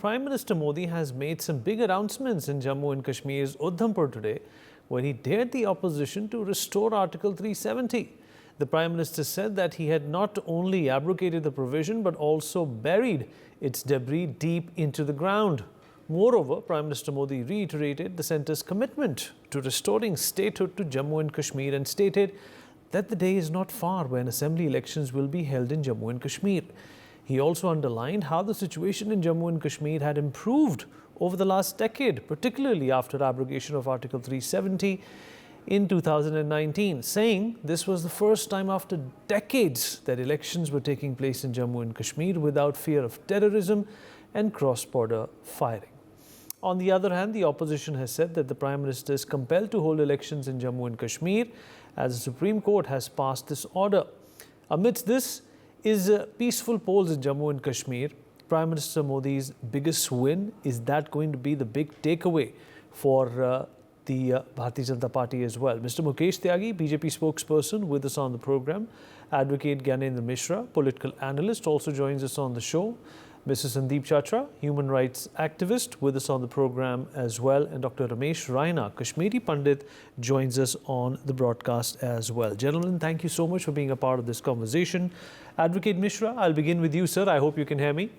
Prime Minister Modi has made some big announcements in Jammu and Kashmir's Udhampur today, when he dared the opposition to restore Article 370. The Prime Minister said that he had not only abrogated the provision but also buried its debris deep into the ground. Moreover, Prime Minister Modi reiterated the centre's commitment to restoring statehood to Jammu and Kashmir and stated that the day is not far when assembly elections will be held in Jammu and Kashmir. He also underlined how the situation in Jammu and Kashmir had improved over the last decade, particularly after abrogation of Article 370 in 2019, saying this was the first time after decades that elections were taking place in Jammu and Kashmir without fear of terrorism and cross-border firing. On the other hand, the opposition has said that the Prime Minister is compelled to hold elections in Jammu and Kashmir as the Supreme Court has passed this order. Amidst this is peaceful polls in Jammu and Kashmir. Prime Minister Modi's biggest win, is that going to be the big takeaway for the Bharatiya Janata Party as well? Mr. Mukesh Tyagi, BJP spokesperson, with us on the program. Advocate Gyanendra Mishra, political analyst, also joins us on the show. Mr. Sandeep Chatra, human rights activist, with us on the program as well. And Dr. Ramesh Raina, Kashmiri Pandit, joins us on the broadcast as well. Gentlemen, thank you so much for being a part of this conversation. Advocate Mishra, I'll begin with you, sir. I hope you can hear me.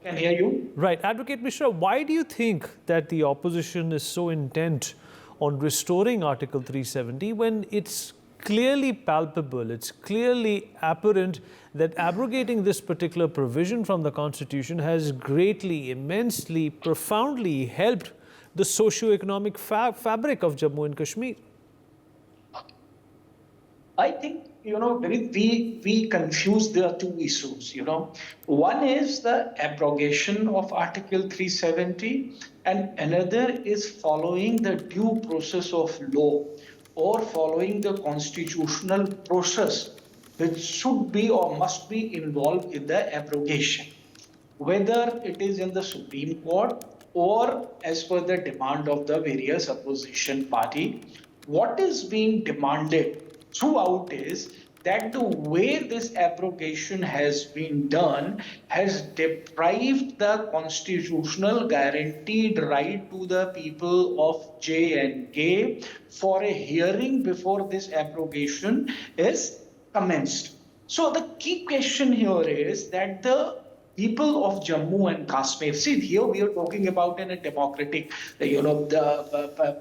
Can hear you. Right. Advocate Mishra, why do you think that the opposition is so intent on restoring Article 370 when it's clearly palpable, it's clearly apparent that abrogating this particular provision from the Constitution has greatly, immensely, profoundly helped the socio-economic fabric of Jammu and Kashmir? I think, we confuse the two issues, One is the abrogation of Article 370 and another is following the due process of law or following the constitutional process which should be or must be involved in the abrogation, whether it is in the Supreme Court or as per the demand of the various opposition party. What is being demanded throughout is that the way this abrogation has been done has deprived the constitutional guaranteed right to the people of J&K for a hearing before this abrogation is commenced. So the key question here is that the people of Jammu and Kashmir, see, here we are talking about in a democratic,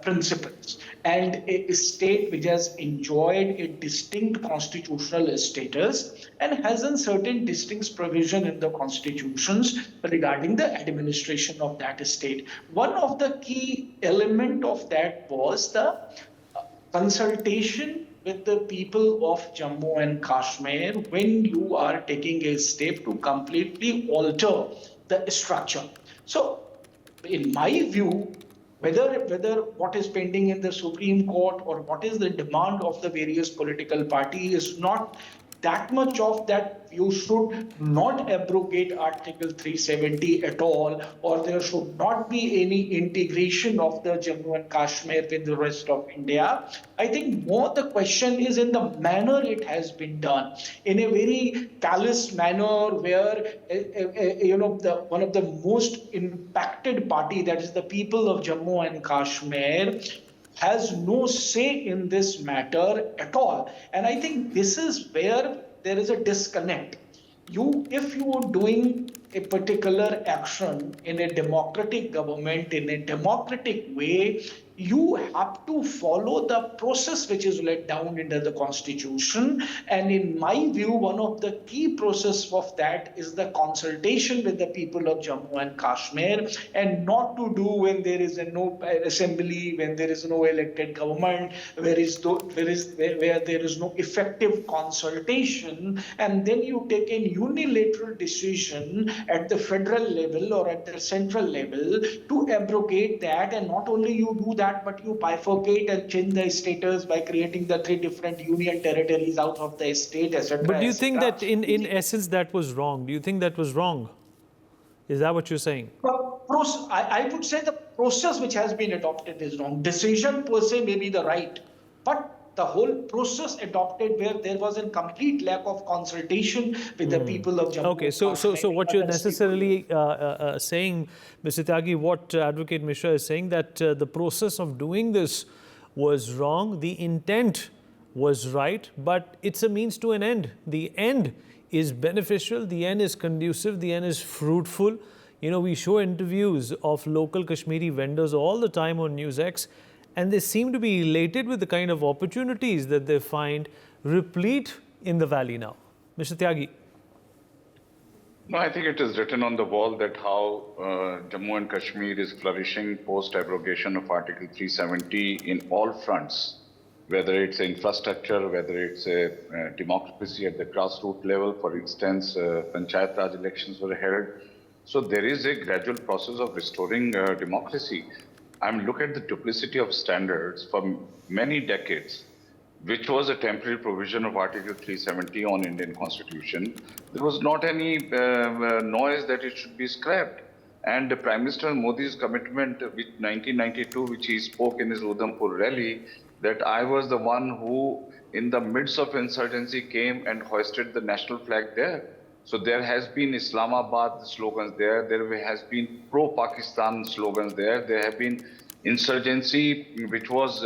principles, and a state which has enjoyed a distinct constitutional status and has a certain distinct provision in the constitutions regarding the administration of that state. One of the key element of that was the consultation with the people of Jammu and Kashmir when you are taking a step to completely alter the structure. So, in my view, whether what is pending in the Supreme Court or what is the demand of the various political party is not that much of that you should not abrogate Article 370 at all, or there should not be any integration of the Jammu and Kashmir with the rest of India. I think more the question is in the manner it has been done, in a very callous manner where, one of the most impacted party, that is the people of Jammu and Kashmir, has no say in this matter at all. And I think this is where there is a disconnect. If you are doing a particular action in a democratic government, in a democratic way, you have to follow the process which is laid down into the Constitution. And in my view, one of the key process of that is the consultation with the people of Jammu and Kashmir, and not to do when there is no assembly, when there is no elected government, where there is no effective consultation, and then you take a unilateral decision at the federal level or at the central level to abrogate that. And not only you do that, but you bifurcate and change the status by creating the 3 different union territories out of the state, etc. But do you think that in essence that was wrong? Do you think that was wrong? Is that what you're saying? I would say the process which has been adopted is wrong. Decision per se may be the right, but the whole process adopted where there was a complete lack of consultation with the people of Jammu Okay, and so Kashmir and what you're other necessarily saying, Mr. Tyagi, what Advocate Mishra is saying, that the process of doing this was wrong, the intent was right, but it's a means to an end. The end is beneficial, the end is conducive, the end is fruitful. You know, we show interviews of local Kashmiri vendors all the time on NewsX, and they seem to be elated with the kind of opportunities that they find replete in the valley now. Mr. Tyagi. No, I think it is written on the wall that how Jammu and Kashmir is flourishing post-abrogation of Article 370 in all fronts, whether it's infrastructure, whether it's a democracy at the grassroots level. For instance, Panchayat Raj elections were held. So there is a gradual process of restoring democracy. Look at the duplicity of standards for many decades, which was a temporary provision of Article 370 on Indian Constitution. There was not any noise that it should be scrapped. And Prime Minister Modi's commitment with 1992, which he spoke in his Udhampur rally, that I was the one who, in the midst of insurgency, came and hoisted the national flag there. So there has been Islamabad slogans there. There has been pro-Pakistan slogans there. There have been insurgency, which was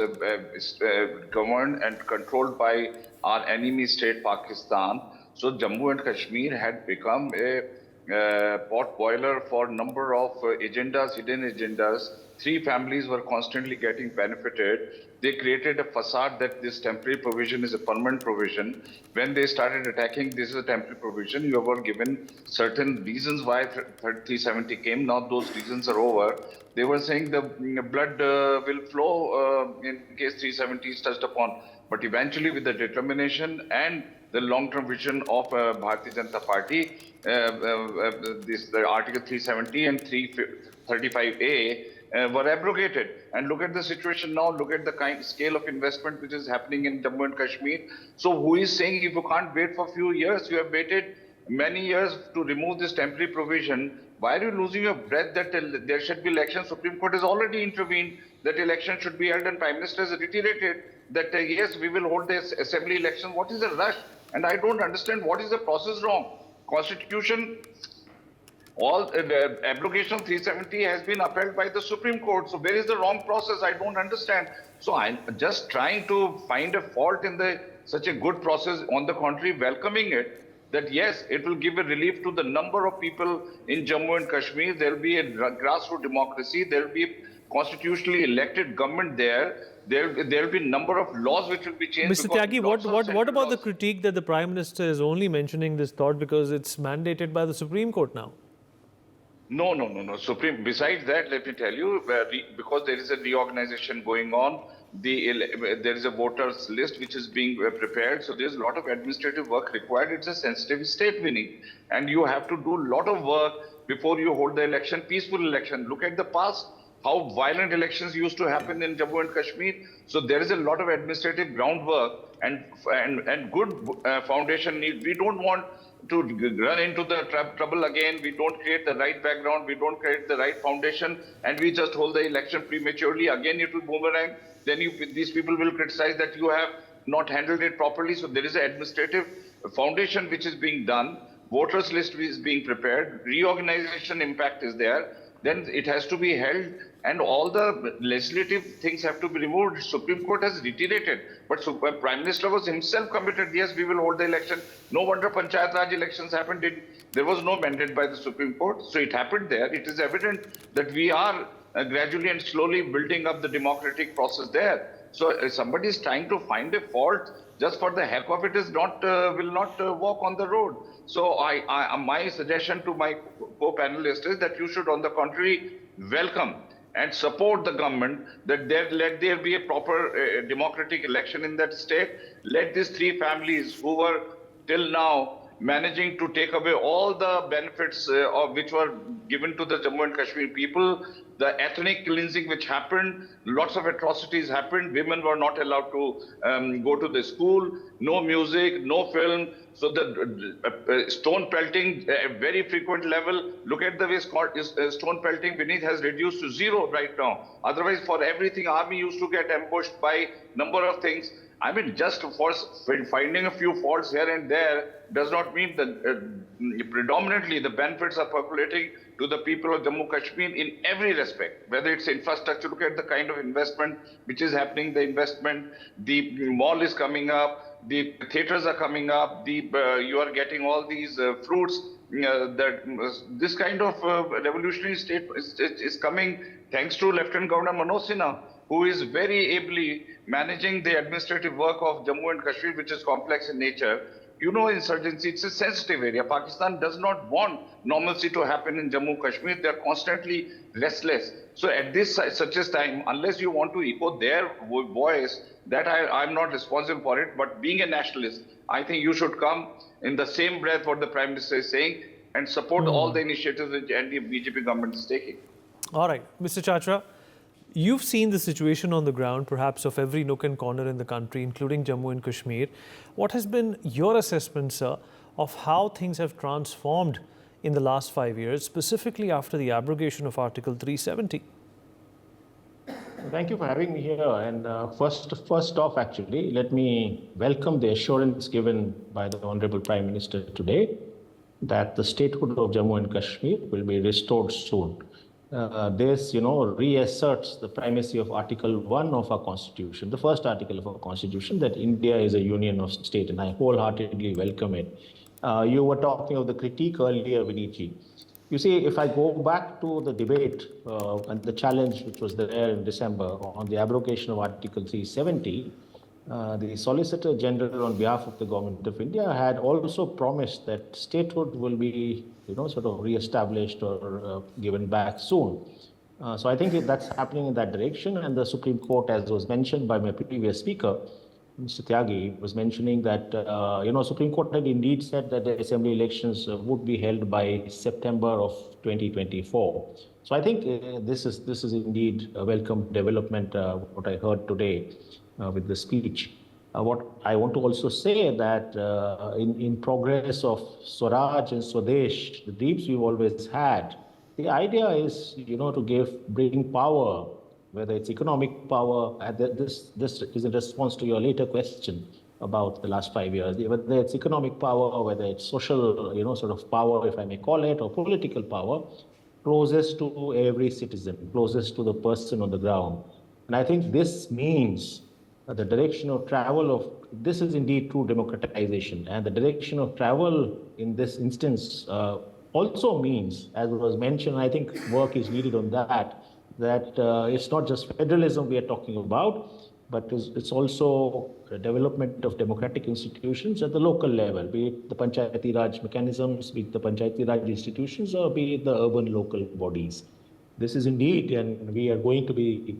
governed and controlled by our enemy state, Pakistan. So Jammu and Kashmir had become a pot boiler for a number of agendas, hidden agendas. Three families were constantly getting benefited. They created a facade that this temporary provision is a permanent provision. When they started attacking, this is a temporary provision. You were given certain reasons why 370 came. Now those reasons are over. They were saying the blood will flow in case 370 is touched upon. But eventually, with the determination and the long-term vision of Bharatiya Janata Party, the Article 370 and 335A were abrogated. And look at the situation now, look at the scale of investment which is happening in Jammu and Kashmir. So who is saying if you can't wait for a few years, you have waited many years to remove this temporary provision, why are you losing your breath that there should be elections? Supreme Court has already intervened that election should be held, and Prime Minister has reiterated that yes, we will hold this assembly election. What is the rush? And I don't understand what is the process wrong. Constitution, the abrogation of 370 has been upheld by the Supreme Court. So where is the wrong process? I don't understand. So I'm just trying to find a fault in such a good process. On the contrary, welcoming it, that yes, it will give a relief to the number of people in Jammu and Kashmir. There will be a grassroots democracy. There will be a constitutionally elected government there. There will be a number of laws which will be changed. Mr. Tyagi, what about the critique that the Prime Minister is only mentioning this thought because it's mandated by the Supreme Court now? No. Besides that, let me tell you, because there is a reorganization going on, there is a voters list which is being prepared. So there's a lot of administrative work required. It's a sensitive state winning, and you have to do a lot of work before you hold the election, peaceful election. Look at the past, how violent elections used to happen in Jammu and Kashmir. So there is a lot of administrative groundwork and good foundation need. We don't want to run into the trouble again. We don't create the right background. We don't create the right foundation, and we just hold the election prematurely. Again, it will boomerang. Then these people will criticize that you have not handled it properly. So there is an administrative foundation which is being done. Voters list is being prepared. Reorganization impact is there. Then it has to be held, and all the legislative things have to be removed. Supreme Court has reiterated, but Prime Minister was himself committed. Yes, we will hold the election. No wonder Panchayat Raj elections happened. There was no mandate by the Supreme Court, so it happened there. It is evident that we are gradually and slowly building up the democratic process there. So somebody is trying to find a fault just for the heck of it is not will not walk on the road. So my suggestion to my co-panelists is that you should, on the contrary, welcome and support the government that let there be a proper democratic election in that state. Let these three families who were till now managing to take away all the benefits of which were given to the Jammu and Kashmir people, the ethnic cleansing which happened, lots of atrocities happened. Women were not allowed to go to the school, no music, no film. So the stone pelting, a very frequent level. Look at the way stone pelting beneath has reduced to zero right now. Otherwise, for everything, army used to get ambushed by number of things. I mean, just for finding a few faults here and there does not mean that predominantly the benefits are percolating to the people of Jammu Kashmir in every respect, whether it's infrastructure. Look at the kind of investment which is happening, the investment, the mall is coming up, the theaters are coming up, you are getting all these fruits. This kind of revolutionary state is coming thanks to Lieutenant Governor Manoj Sinha, who is very ably managing the administrative work of Jammu and Kashmir, which is complex in nature. You know, insurgency, it's a sensitive area. Pakistan does not want normalcy to happen in Jammu and Kashmir. They're constantly restless. So at this such a time, unless you want to echo their voice, that I'm not responsible for it. But being a nationalist, I think you should come in the same breath what the Prime Minister is saying and support all the initiatives which the BJP government is taking. All right, Mr. Chachra, you've seen the situation on the ground, perhaps of every nook and corner in the country, including Jammu and Kashmir. What has been your assessment, sir, of how things have transformed in the last 5 years, specifically after the abrogation of Article 370? Thank you for having me here. And first off, actually, let me welcome the assurance given by the Honorable Prime Minister today that the statehood of Jammu and Kashmir will be restored soon. This, reasserts the primacy of Article 1 of our Constitution, the first article of our Constitution, that India is a union of states, and I wholeheartedly welcome it. You were talking of the critique earlier, Vinitji. You see, if I go back to the debate and the challenge which was there in December on the abrogation of Article 370, the Solicitor General on behalf of the Government of India had also promised that statehood will be, sort of re-established or given back soon. So I think that's happening in that direction. And the Supreme Court, as was mentioned by my previous speaker, Mr. Tyagi, was mentioning that, Supreme Court had indeed said that the assembly elections would be held by September of 2024. So I think this is indeed a welcome development, what I heard today with the speech. What I want to also say that in progress of Swaraj and Swadesh, the dreams we've always had, the idea is, to bring power, whether it's economic power. This is in response to your later question about the last 5 years. Whether it's economic power, whether it's social, sort of power, if I may call it, or political power, closest to every citizen, closest to the person on the ground. And I think this means the direction of travel of this is indeed true democratization, and the direction of travel in this instance also means, as was mentioned, I think work is needed on that it's not just federalism we are talking about, but it's also the development of democratic institutions at the local level, be it the Panchayati Raj mechanisms, be it the Panchayati Raj institutions, or be it the urban local bodies. This is indeed, and we are going to be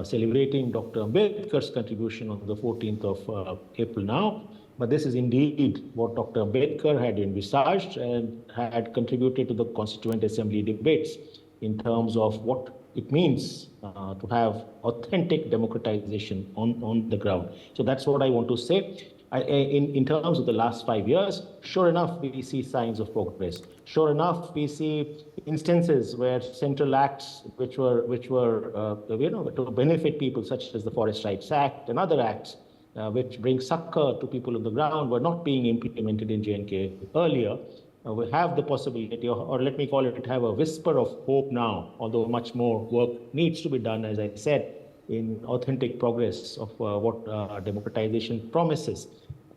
celebrating Dr. Ambedkar's contribution on the 14th of April now. But this is indeed what Dr. Ambedkar had envisaged and had contributed to the Constituent Assembly debates in terms of what it means to have authentic democratization on the ground. So that's what I want to say. In terms of the last 5 years, sure enough, we see signs of progress. Sure enough, we see instances where central acts which were to benefit people, such as the Forest Rights Act and other acts which bring succor to people on the ground, were not being implemented in J&K earlier. We have the possibility, or let me call it, have a whisper of hope now, although much more work needs to be done, as I said, in authentic progress of what democratization promises.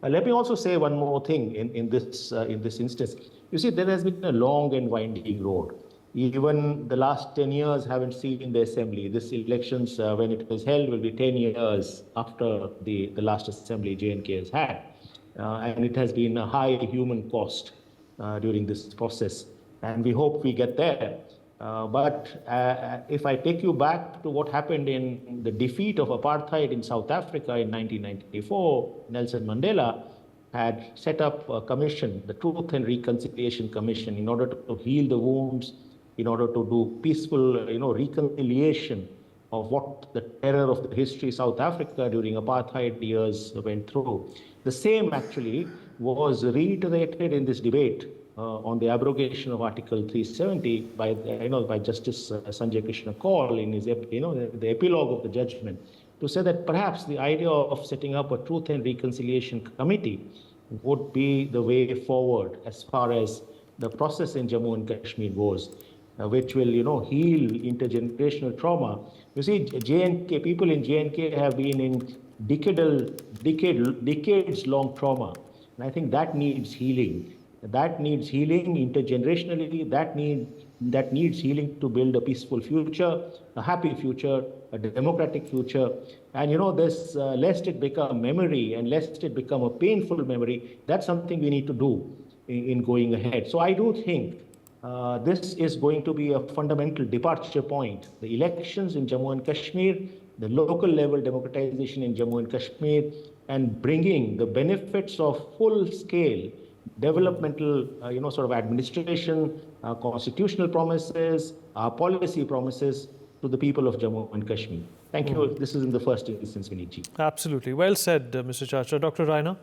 Let me also say one more thing in this instance. You see, there has been a long and winding road. Even the last 10 years haven't seen the assembly. This elections, when it is held, will be 10 years after the last assembly J&K has had. And it has been a high human cost during this process. And we hope we get there. But if I take you back to what happened in the defeat of apartheid in South Africa in 1994, Nelson Mandela had set up a commission, the Truth and Reconciliation Commission, in order to heal the wounds, in order to do peaceful, reconciliation of what the terror of the history of South Africa during apartheid years went through. The same actually was reiterated in this debate on the abrogation of Article 370 by Justice Sanjay Krishna Kaul in his, the epilogue of the judgment, to say that perhaps the idea of setting up a Truth and Reconciliation Committee would be the way forward as far as the process in Jammu and Kashmir goes, which will, heal intergenerational trauma. You see, J&K, people in J&K have been in decades-long trauma, and I think that needs healing. That needs healing intergenerationally. That needs healing to build a peaceful future, a happy future, a democratic future. And this, lest it become memory and lest it become a painful memory, that's something we need to do in going ahead. So I do think this is going to be a fundamental departure point. The elections in Jammu and Kashmir, the local level democratization in Jammu and Kashmir, and bringing the benefits of full-scale developmental, sort of administration, constitutional promises, policy promises to the people of Jammu and Kashmir. Thank you. This is in the first instance, Vinitji. Absolutely. Well said, Mr. Chachra. Dr. Raina,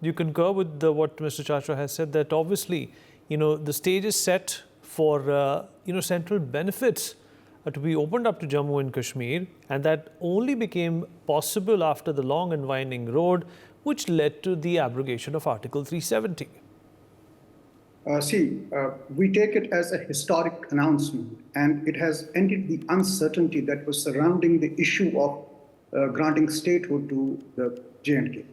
do you concur with what Mr. Chachra has said, that obviously, the stage is set for, central benefits to be opened up to Jammu and Kashmir, and that only became possible after the long and winding road which led to the abrogation of Article 370? We take it as a historic announcement, and it has ended the uncertainty that was surrounding the issue of granting statehood to the J&K.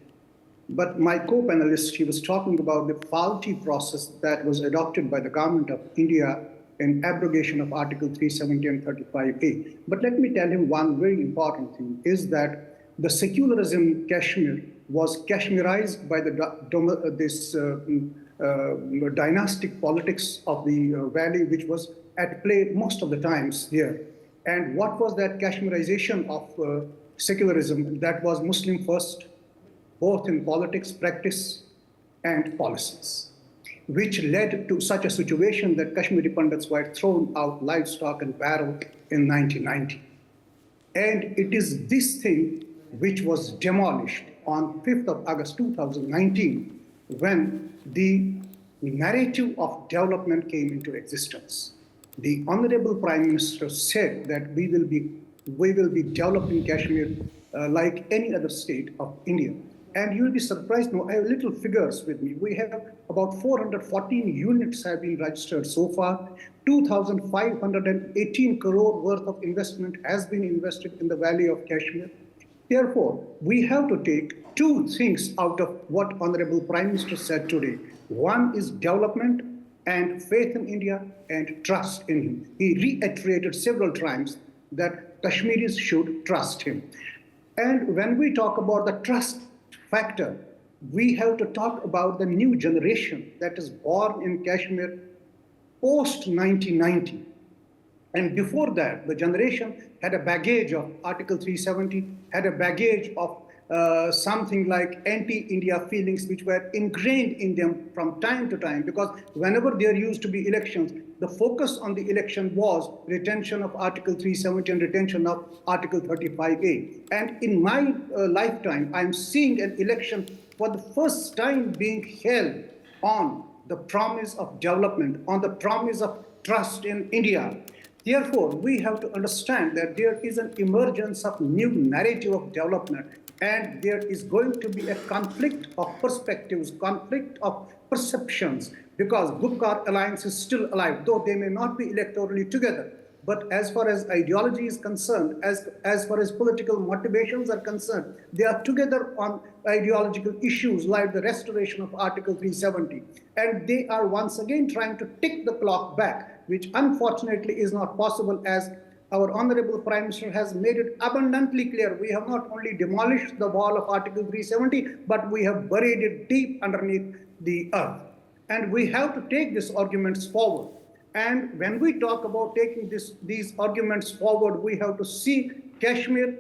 But my co-panelist, he was talking about the faulty process that was adopted by the government of India in abrogation of Article 370 and 35A. But let me tell him one very important thing, is that the secularism in Kashmir was Kashmirized by dynastic politics of the valley, which was at play most of the times here. And what was that Kashmirization of secularism? That was Muslim first, both in politics, practice, and policies, which led to such a situation that Kashmiri Pandits were thrown out livestock and barrel in 1990. And it is this thing which was demolished on 5th of August 2019 when the narrative of development came into existence. The Honorable Prime Minister said that we will be developing Kashmir like any other state of India. And you'll be surprised, I have little figures with me. We have about 414 units have been registered so far. 2,518 crore worth of investment has been invested in the Valley of Kashmir. Therefore, we have to take two things out of what Honorable Prime Minister said today. One is development and faith in India and trust in him. He reiterated several times that Kashmiris should trust him. And when we talk about the trust factor, we have to talk about the new generation that is born in Kashmir post-1990. And before that, the generation had a baggage of Article 370, had a baggage of something like anti-India feelings which were ingrained in them from time to time, because whenever there used to be elections, the focus on the election was retention of Article 370 and retention of Article 35A. And in my lifetime, I'm seeing an election for the first time being held on the promise of development, on the promise of trust in India. Therefore, we have to understand that there is an emergence of new narrative of development, and there is going to be a conflict of perspectives, conflict of perceptions, because Gupkar alliance is still alive, though they may not be electorally together. But as far as ideology is concerned, as far as political motivations are concerned, they are together on ideological issues like the restoration of Article 370. And they are once again trying to tick the clock back, which unfortunately is not possible, as our Honorable Prime Minister has made it abundantly clear. We have not only demolished the wall of Article 370, but we have buried it deep underneath the earth. And we have to take these arguments forward. And when we talk about taking these arguments forward, we have to see Kashmir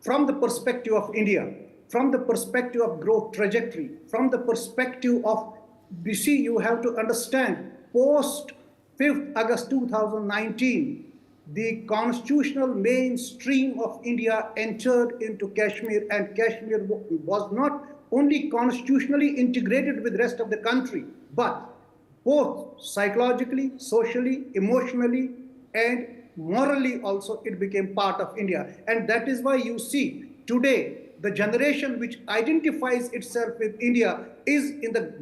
from the perspective of India, from the perspective of growth trajectory, from the perspective of, you have to understand, post 5th August 2019, the constitutional mainstream of India entered into Kashmir, and Kashmir was not only constitutionally integrated with the rest of the country, but both psychologically, socially, emotionally, and morally also it became part of India. And that is why you see today, the generation which identifies itself with India is in the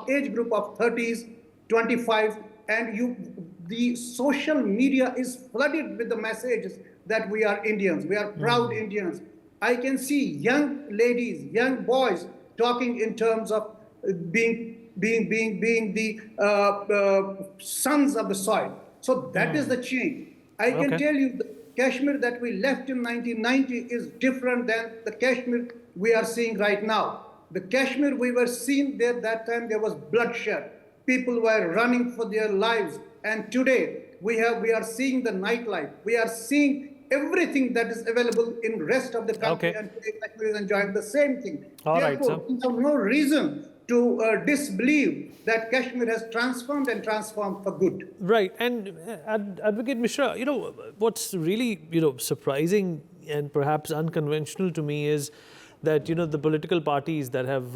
age group of 30s, 25, and the social media is flooded with the messages that we are Indians, we are proud Indians. I can see young ladies, young boys talking in terms of being the sons of the soil. So that is the change. I can tell you the Kashmir that we left in 1990 is different than the Kashmir we are seeing right now. The Kashmir we were seeing there that time, there was bloodshed. People were running for their lives. And today we are seeing the nightlife. We are seeing everything that is available in rest of the country, and today Kashmir is enjoying the same thing. Therefore, we have no reason to disbelieve that Kashmir has transformed and transformed for good. Right. And Advocate Mishra, what's really, surprising and perhaps unconventional to me is that, the political parties that have,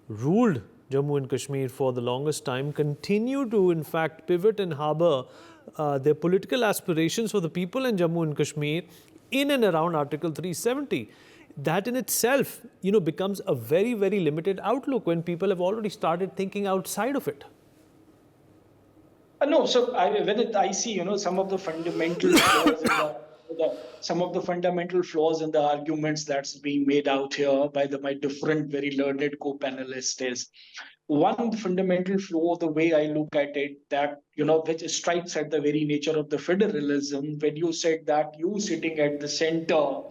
ruled Jammu and Kashmir for the longest time continue to, in fact, pivot and harbor their political aspirations for the people in Jammu and Kashmir in and around Article 370. That in itself, becomes a very, very limited outlook when people have already started thinking outside of it. No, so I see, some of the fundamental flaws some of the fundamental flaws in the arguments that's being made out here by my different, very learned co-panelists is one fundamental flaw, the way I look at it, that, which strikes at the very nature of the federalism, when you said that you sitting at the center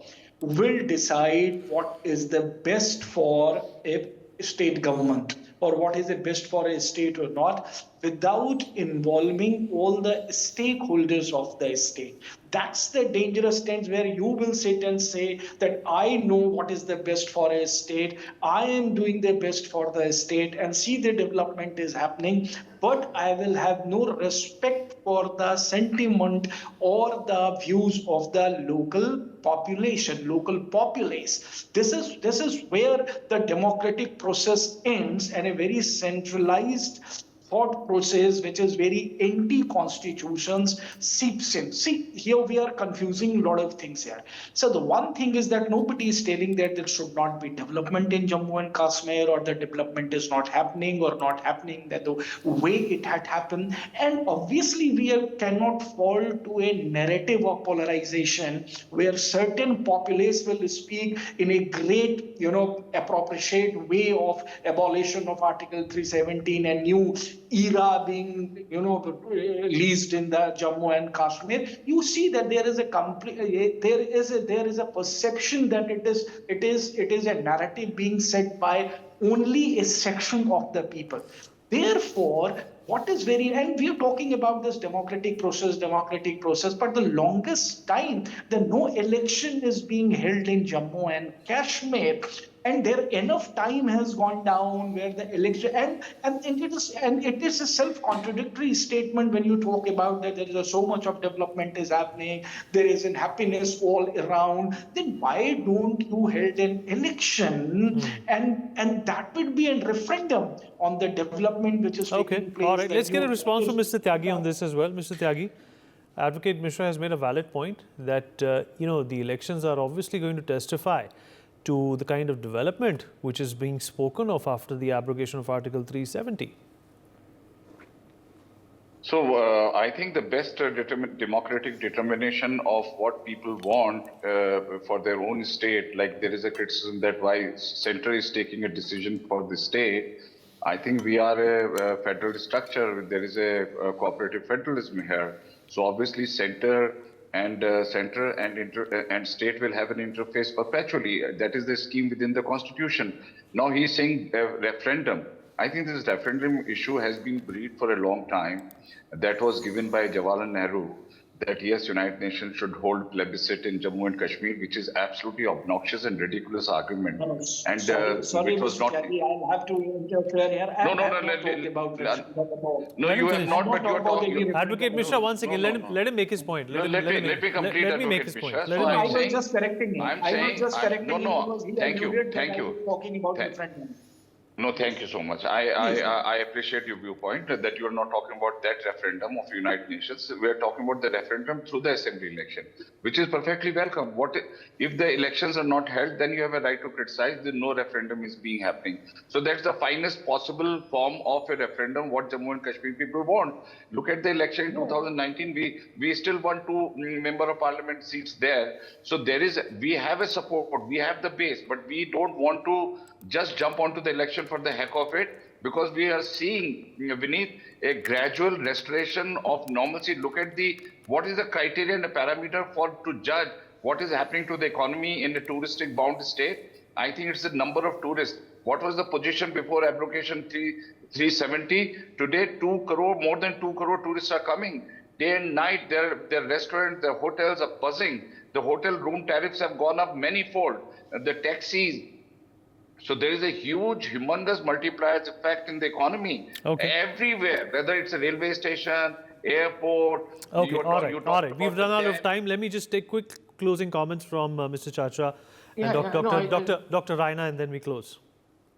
will decide what is the best for a state government or what is the best for a state or not, without involving all the stakeholders of the state. That's the dangerous stance where you will sit and say that I know what is the best for a state, I am doing the best for the state and see the development is happening, but I will have no respect for the sentiment or the views of the local population, local populace. This is where the democratic process ends, and a very centralized thought process, which is very anti-constitutions, seeps in. See, here we are confusing a lot of things here. So the one thing is that nobody is telling that there should not be development in Jammu and Kashmir, or the development is not happening or not happening that the way it had happened. And obviously we cannot fall to a narrative of polarization where certain populace will speak in a great, appropriate way of abolition of Article 317 and new era being, leased in the Jammu and Kashmir. You see that there is a perception that it is a narrative being said by only a section of the people. Therefore, what is and we are talking about this democratic process, but the longest time, no election is being held in Jammu and Kashmir. And there enough time has gone down where the election and it is a self-contradictory statement when you talk about that there is so much of development is happening, there is an happiness all around. Then why don't you hold an election and that would be a referendum on the development which is taking place? All right. Let's get a response from Mr. Tyagi on this as well. Mr. Tyagi, Advocate Mishra has made a valid point that the elections are obviously going to testify to the kind of development which is being spoken of after the abrogation of Article 370. So I think the best democratic determination of what people want for their own state, like there is a criticism that why center is taking a decision for the state. I think we are a federal structure. There is a cooperative federalism here. So obviously center and state will have an interface perpetually. That is the scheme within the constitution. Now he's saying referendum. I think this referendum issue has been breathed for a long time. That was given by Jawaharlal Nehru, that yes, United Nations should hold plebiscite in Jammu and Kashmir, which is absolutely obnoxious and ridiculous argument. No, sorry, it was Mr. not. Tyagi, I'll have to interfere here. No, you have not, but you are talking. Advocate Mishra, once again, let him make his point. Let me complete. Let me make his point. I was just correcting him. I'm saying, Thank you. Thank you. Talking about referendum. No, thank you so much. I appreciate your viewpoint that you are not talking about that referendum of United Nations. We are talking about the referendum through the assembly election, which is perfectly welcome. If the elections are not held, then you have a right to criticize that no referendum is being happening. So that's the finest possible form of a referendum, what Jammu and Kashmir people want. Look at the election in 2019. We still want 2 member of parliament seats there. So we have a support, we have the base, but we don't want to just jump onto the election for the heck of it, because we are seeing, Vineet, a gradual restoration of normalcy. Look at what is the criteria and the parameter to judge what is happening to the economy in a touristic bound state. I think it's the number of tourists. What was the position before abrogation 370? Today, 2 crore, more than 2 crore tourists are coming. Day and night, their restaurants, their hotels are buzzing. The hotel room tariffs have gone up many-fold. The taxis. So there is a huge, humongous multiplier effect in the economy. Everywhere, whether it's a railway station, airport. Okay, all right. We've run out of time. Let me just take quick closing comments from Mr. Chacha and Dr. Raina, and then we close.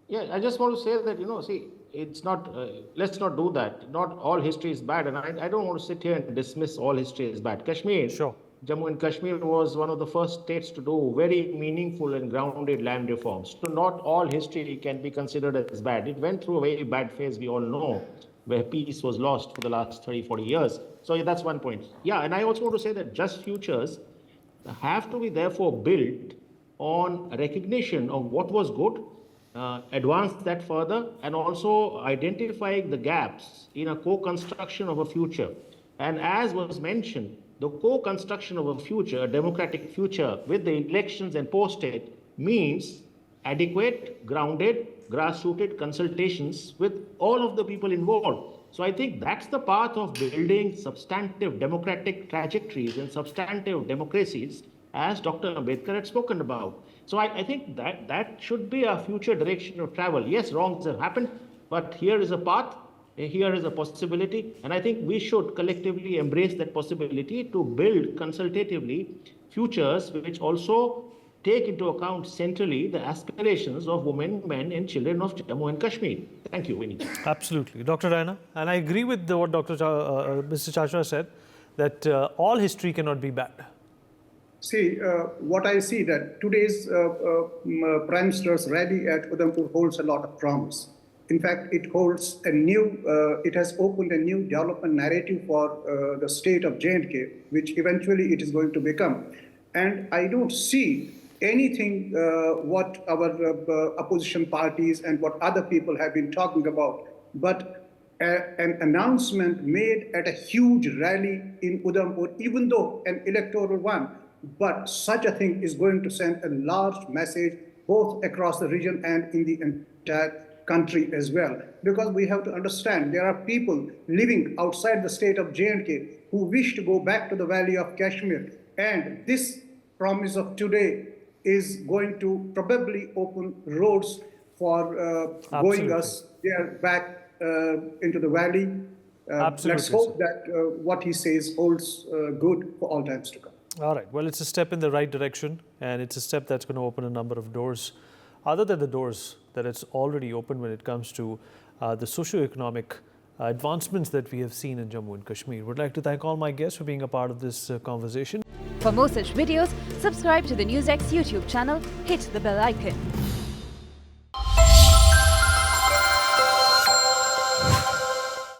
Yeah, I just want to say that, see, it's not, let's not do that. Not all history is bad. And I don't want to sit here and dismiss all history as bad. Kashmir, sure. Jammu and Kashmir was one of the first states to do very meaningful and grounded land reforms. So not all history can be considered as bad. It went through a very bad phase, we all know, where peace was lost for the last 30, 40 years. So that's one point. Yeah, and I also want to say that just futures have to be therefore built on recognition of what was good, advance that further, and also identifying the gaps in a co-construction of a future. And as was mentioned, the co-construction of a future, a democratic future with the elections and post-it, means adequate, grounded, grassrooted consultations with all of the people involved. So I think that's the path of building substantive democratic trajectories and substantive democracies, as Dr. Ambedkar had spoken about. So I think that should be a future direction of travel. Yes, wrongs have happened, but here is a path. Here is a possibility, and I think we should collectively embrace that possibility to build consultatively futures which also take into account centrally the aspirations of women, men, and children of Jammu and Kashmir. Thank you, Vinny. Absolutely. Dr. Raina, and I agree with what Mr. Chacha said, that all history cannot be bad. See, what I see that today's Prime Minister's rally at Udhampur holds a lot of promise. In fact, it holds it has opened a new development narrative for the state of J&K, which eventually it is going to become. And I don't see anything what our opposition parties and what other people have been talking about, but an announcement made at a huge rally in Udhampur, even though an electoral one, but such a thing is going to send a large message both across the region and in the entire country as well, because we have to understand there are people living outside the state of J&K who wish to go back to the valley of Kashmir, and this promise of today is going to probably open roads for going us there back into the valley. Let's hope that what he says holds good for all times to come. All right. Well, it's a step in the right direction, and it's a step that's going to open a number of doors, other than the doors that it's already opened when it comes to the socio-economic advancements that we have seen in Jammu and Kashmir. Would like to thank all my guests for being a part of this conversation. For more such videos, subscribe to the NewsX YouTube channel, hit the bell icon.